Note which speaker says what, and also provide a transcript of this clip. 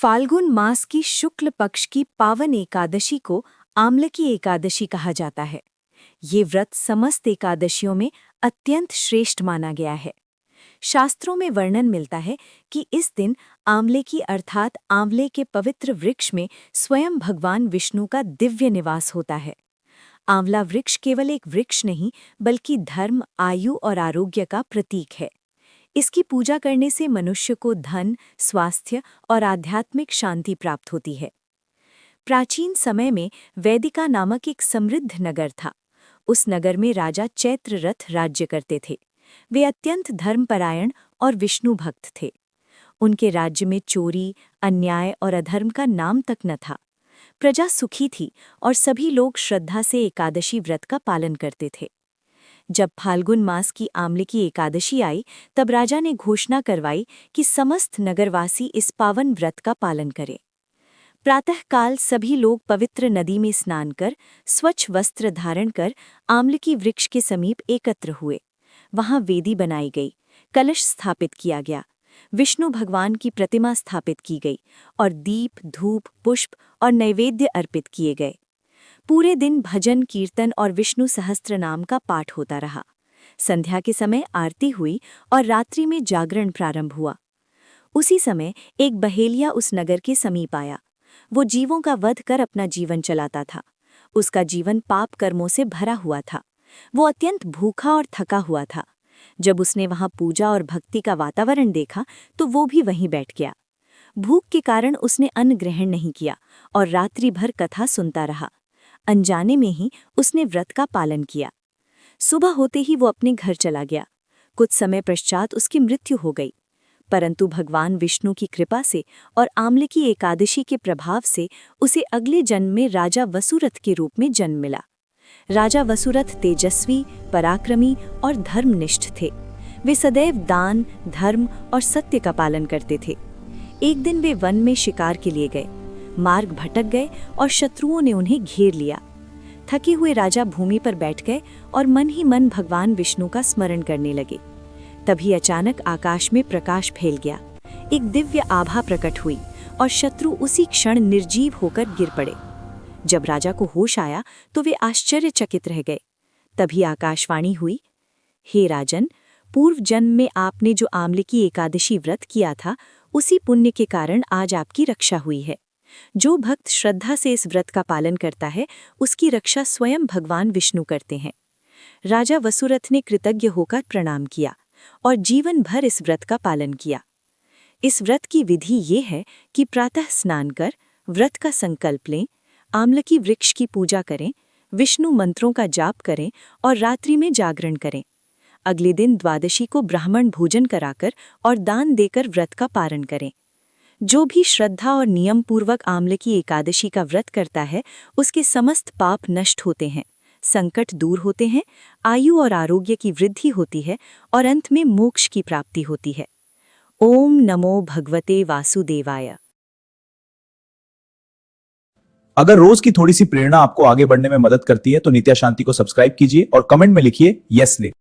Speaker 1: फाल्गुन मास की शुक्ल पक्ष की पावन एकादशी को आम्लकी एकादशी कहा जाता है। ये व्रत समस्त एकादशियों में अत्यंत श्रेष्ठ माना गया है। शास्त्रों में वर्णन मिलता है कि इस दिन आंवले की अर्थात आंवले के पवित्र वृक्ष में स्वयं भगवान विष्णु का दिव्य निवास होता है। आंवला वृक्ष केवल एक वृक्ष नहीं बल्कि धर्म, आयु और आरोग्य का प्रतीक है। इसकी पूजा करने से मनुष्य को धन, स्वास्थ्य और आध्यात्मिक शांति प्राप्त होती है। प्राचीन समय में वैदिका नामक एक समृद्ध नगर था। उस नगर में राजा चैत्ररथ राज्य करते थे। वे अत्यंत धर्मपरायण और विष्णु भक्त थे। उनके राज्य में चोरी, अन्याय और अधर्म का नाम तक न था। प्रजा सुखी थी और सभी लोग श्रद्धा से एकादशी व्रत का पालन करते थे। जब फाल्गुन मास की आम्लकी एकादशी आई, तब राजा ने घोषणा करवाई कि समस्त नगरवासी इस पावन व्रत का पालन करें। प्रातःकाल सभी लोग पवित्र नदी में स्नान कर, स्वच्छ वस्त्र धारण कर आम्लकी वृक्ष के समीप एकत्र हुए। वहां वेदी बनाई गई, कलश स्थापित किया गया, विष्णु भगवान की प्रतिमा स्थापित की गई और दीप, धूप, पुष्प और नैवेद्य अर्पित किए गए। पूरे दिन भजन, कीर्तन और विष्णु सहस्त्र नाम का पाठ होता रहा। संध्या के समय आरती हुई और रात्रि में जागरण प्रारंभ हुआ। उसी समय एक बहेलिया उस नगर के समीप आया। वो जीवों का वध कर अपना जीवन चलाता था। उसका जीवन पाप कर्मों से भरा हुआ था। वो अत्यंत भूखा और थका हुआ था। जब उसने वहां पूजा और भक्ति का वातावरण देखा तो वो भी वहीं बैठ गया। भूख के कारण उसने अन्न ग्रहण नहीं किया और रात्रि भर कथा सुनता रहा। अनजाने में ही उसने व्रत का पालन किया। सुबह होते ही वो अपने घर चला गया। कुछ समय पश्चात उसकी मृत्यु हो गई, परंतु भगवान विष्णु की कृपा से और आम्लकी एकादशी के प्रभाव से उसे अगले जन्म में राजा वसुरथ के रूप में जन्म मिला। राजा वसुरथ तेजस्वी, पराक्रमी और धर्मनिष्ठ थे। वे सदैव दान, धर्म और सत्य का पालन करते थे। एक दिन वे वन में शिकार के लिए गए। मार्ग भटक गए और शत्रुओं ने उन्हें घेर लिया। थके हुए राजा भूमि पर बैठ गए और मन ही मन भगवान विष्णु का स्मरण करने लगे। तभी अचानक आकाश में प्रकाश फैल गया। एक दिव्य आभा प्रकट हुई और शत्रु उसी क्षण निर्जीव होकर गिर पड़े। जब राजा को होश आया तो वे आश्चर्यचकित रह गए। तभी आकाशवाणी हुई, हे राजन, पूर्व जन्म में आपने जो आम्लकी एकादशी व्रत किया था, उसी पुण्य के कारण आज आपकी रक्षा हुई है। जो भक्त श्रद्धा से इस व्रत का पालन करता है, उसकी रक्षा स्वयं भगवान विष्णु करते हैं। राजा वसुरथ ने कृतज्ञ होकर प्रणाम किया और जीवन भर इस व्रत का पालन किया। इस व्रत की विधि ये है कि प्रातः स्नान कर व्रत का संकल्प लें, आम्लकी वृक्ष की पूजा करें, विष्णु मंत्रों का जाप करें और रात्रि में जागरण करें। अगले दिन द्वादशी को ब्राह्मण भोजन कराकर और दान देकर व्रत का पारण करें। जो भी श्रद्धा और नियम पूर्वक आम्लकी एकादशी का व्रत करता है, उसके समस्त पाप नष्ट होते हैं, संकट दूर होते हैं, आयु और आरोग्य की वृद्धि होती है और अंत में मोक्ष की प्राप्ति होती है। ओम नमो भगवते वासुदेवाय।
Speaker 2: अगर रोज की थोड़ी सी प्रेरणा आपको आगे बढ़ने में मदद करती है तो नित्या शांति को सब्सक्राइब कीजिए और कमेंट में लिखिए यस ले।